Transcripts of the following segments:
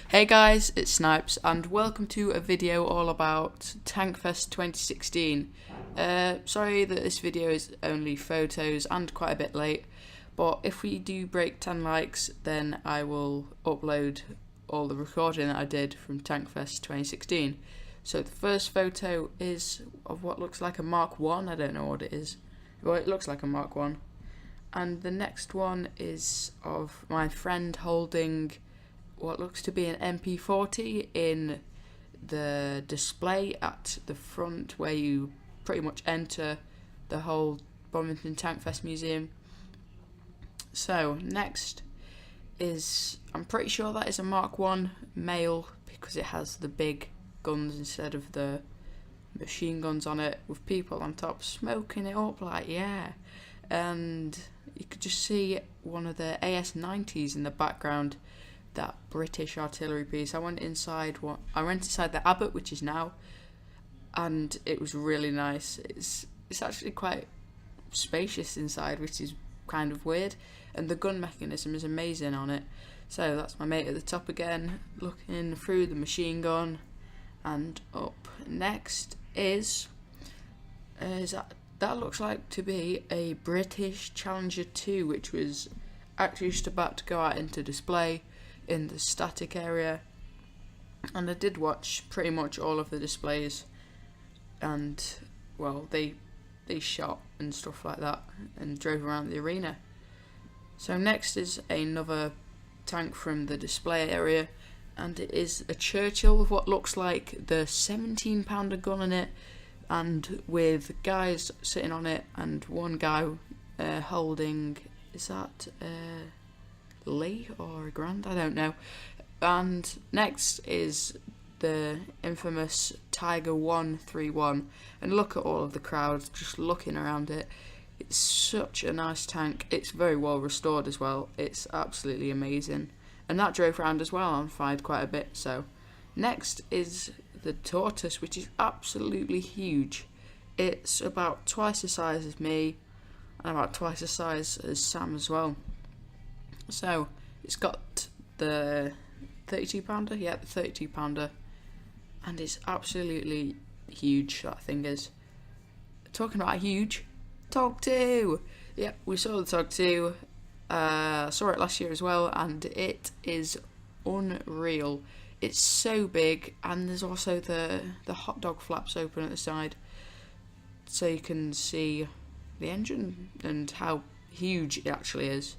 Hey guys, it's Snipes and welcome to a video all about Tankfest 2016. Sorry that this video is only photos and quite a bit late, but if we do break 10 likes then I will upload all the recording that I did from Tankfest 2016. So the first photo is of what looks like a Mark 1, I don't know what it is. Well, it looks like a Mark 1. And the next one is of my friend holding what looks to be an MP40 in the display at the front where you pretty much enter the whole Bovington Tankfest museum. So next is, I'm pretty sure that is a Mark 1 male because it has the big guns instead of the machine guns on it, with people on top smoking it up like yeah. And you could just see one of the AS-90s in the background, that British artillery piece. I went inside the Abbott, which is now, and it was really nice. It's actually quite spacious inside, which is kind of weird, and the gun mechanism is amazing on it. So that's my mate at the top again, looking through the machine gun, and up next is that looks like to be a British Challenger 2, which was actually just about to go out into display in the static area, and I did watch pretty much all of the displays, and well, they shot and stuff like that and drove around the arena. So next is another tank from the display area, and it is a Churchill with what looks like the 17-pounder gun in it, and with guys sitting on it and one guy holding, is that Lee or a Grand? I don't know. And next is the infamous Tiger 131, and look at all of the crowd just looking around it. It's such a nice tank. It's very well restored as well. It's absolutely amazing, and that drove around as well and fired quite a bit. So next is the Tortoise, which is absolutely huge. It's about twice the size as me and about twice the size as Sam as well. So it's got the 32-pounder, yeah, the 32-pounder, and it's absolutely huge, that thing is. Talking about huge, Tog 2! Yep, we saw the Tog 2, saw it last year as well, and it is unreal. It's so big, and there's also the hot dog flaps open at the side, so you can see the engine and how huge it actually is.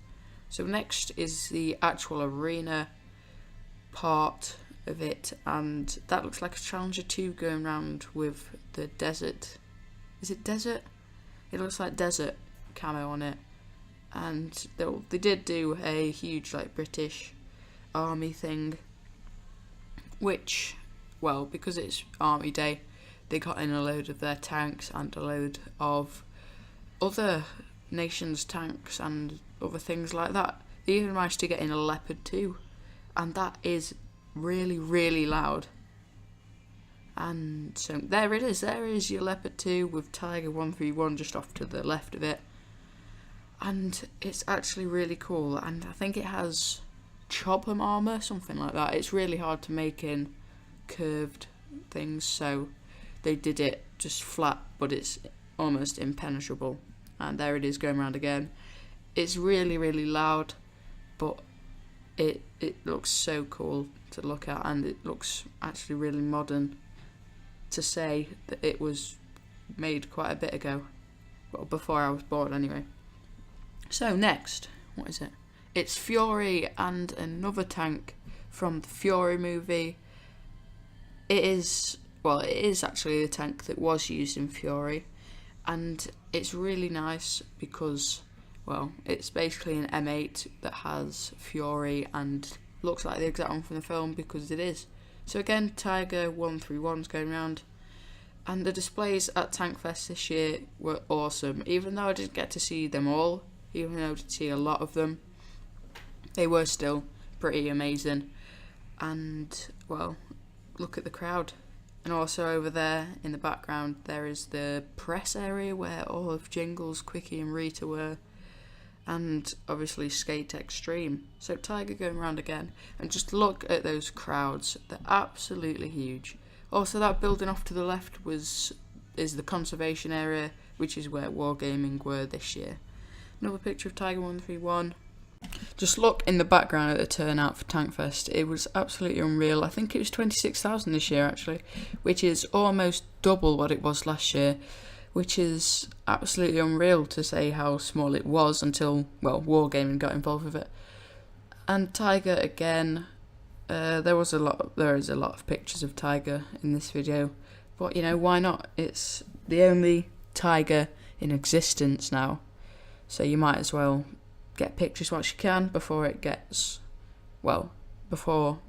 So next is the actual arena part of it, and that looks like a Challenger 2 going around with the desert. Is it desert? It looks like desert camo on it, and they did do a huge like British Army thing, which, well, because it's Army Day, they got in a load of their tanks and a load of other nations' tanks and other things like that. They even managed to get in a Leopard 2, and that is really, really loud. And so there it is. There is your Leopard 2 with Tiger 131 just off to the left of it, and it's actually really cool. And I think it has Chobham armour, something like that. It's really hard to make in curved things, so they did it just flat, but it's almost impenetrable. And there it is going around again. It's really, really loud, but it looks so cool to look at, and it looks actually really modern to say that it was made quite a bit ago. Well, before I was born anyway. So next, what is it? It's Fury, and another tank from the Fury movie. It is actually the tank that was used in Fury, and it's really nice because, well, it's basically an M8 that has Fury and looks like the exact one from the film, because it is. So again, Tiger 131's going around, and the displays at Tankfest this year were awesome. Even though I didn't get to see them all, even though I did see a lot of them, they were still pretty amazing. And, well, look at the crowd. And also over there in the background there is the press area where all of Jingles, Quickie and Rita were. and obviously Skate Extreme. So Tiger going around again, and just look at those crowds, they're absolutely huge. Also, that building off to the left is the conservation area, which is where Wargaming were this year. Another picture of Tiger 131. Just look in the background at the turnout for Tankfest. It was absolutely unreal. I think it was 26,000 this year actually, which is almost double what it was last year, which is absolutely unreal to say how small it was until, well, Wargaming got involved with it. And Tiger again, there is a lot of pictures of Tiger in this video, but you know, why not? It's the only Tiger in existence now, so you might as well get pictures whilst you can before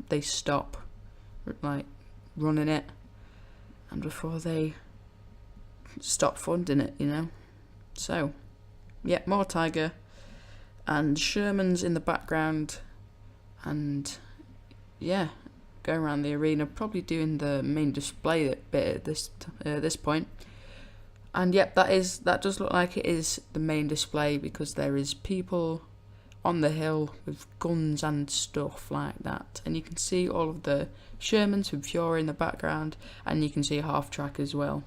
they stop like running it and before they stop funding it, you know. So yeah, more Tiger, and Sherman's in the background, and yeah, going around the arena, probably doing the main display bit at this point. And yep, that does look like it is the main display, because there is people on the hill with guns and stuff like that, and you can see all of the Shermans with Fury in the background, and you can see half track as well.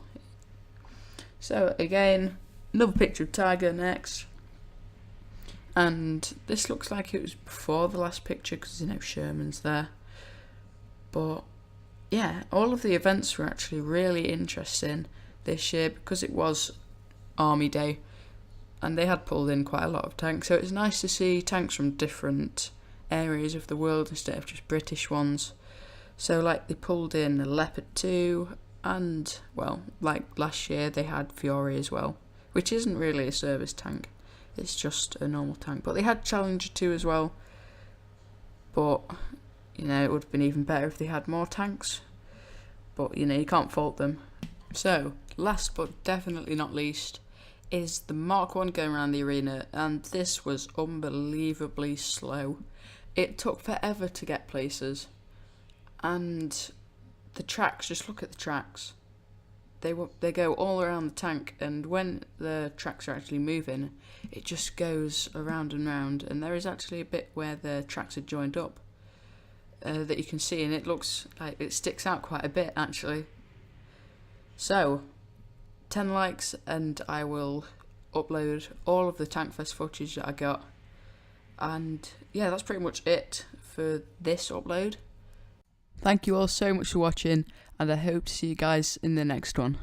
So again, another picture of Tiger next, and this looks like it was before the last picture because you know Sherman's there. But yeah, all of the events were actually really interesting this year because it was Army Day, and they had pulled in quite a lot of tanks, so it's nice to see tanks from different areas of the world instead of just British ones. So like they pulled in a Leopard 2, and well, like last year they had Fury as well, which isn't really a service tank, it's just a normal tank. But they had Challenger 2 as well, but you know, it would have been even better if they had more tanks, but you know, you can't fault them. So last but definitely not least is the Mark 1 going around the arena, and this was unbelievably slow. It took forever to get places, and the tracks, just look at the tracks. They go all around the tank, and when the tracks are actually moving, it just goes around and round, and there is actually a bit where the tracks are joined up that you can see, and it looks like it sticks out quite a bit actually. So 10 likes and I will upload all of the Tankfest footage that I got, and yeah, that's pretty much it for this upload. Thank you all so much for watching, and I hope to see you guys in the next one.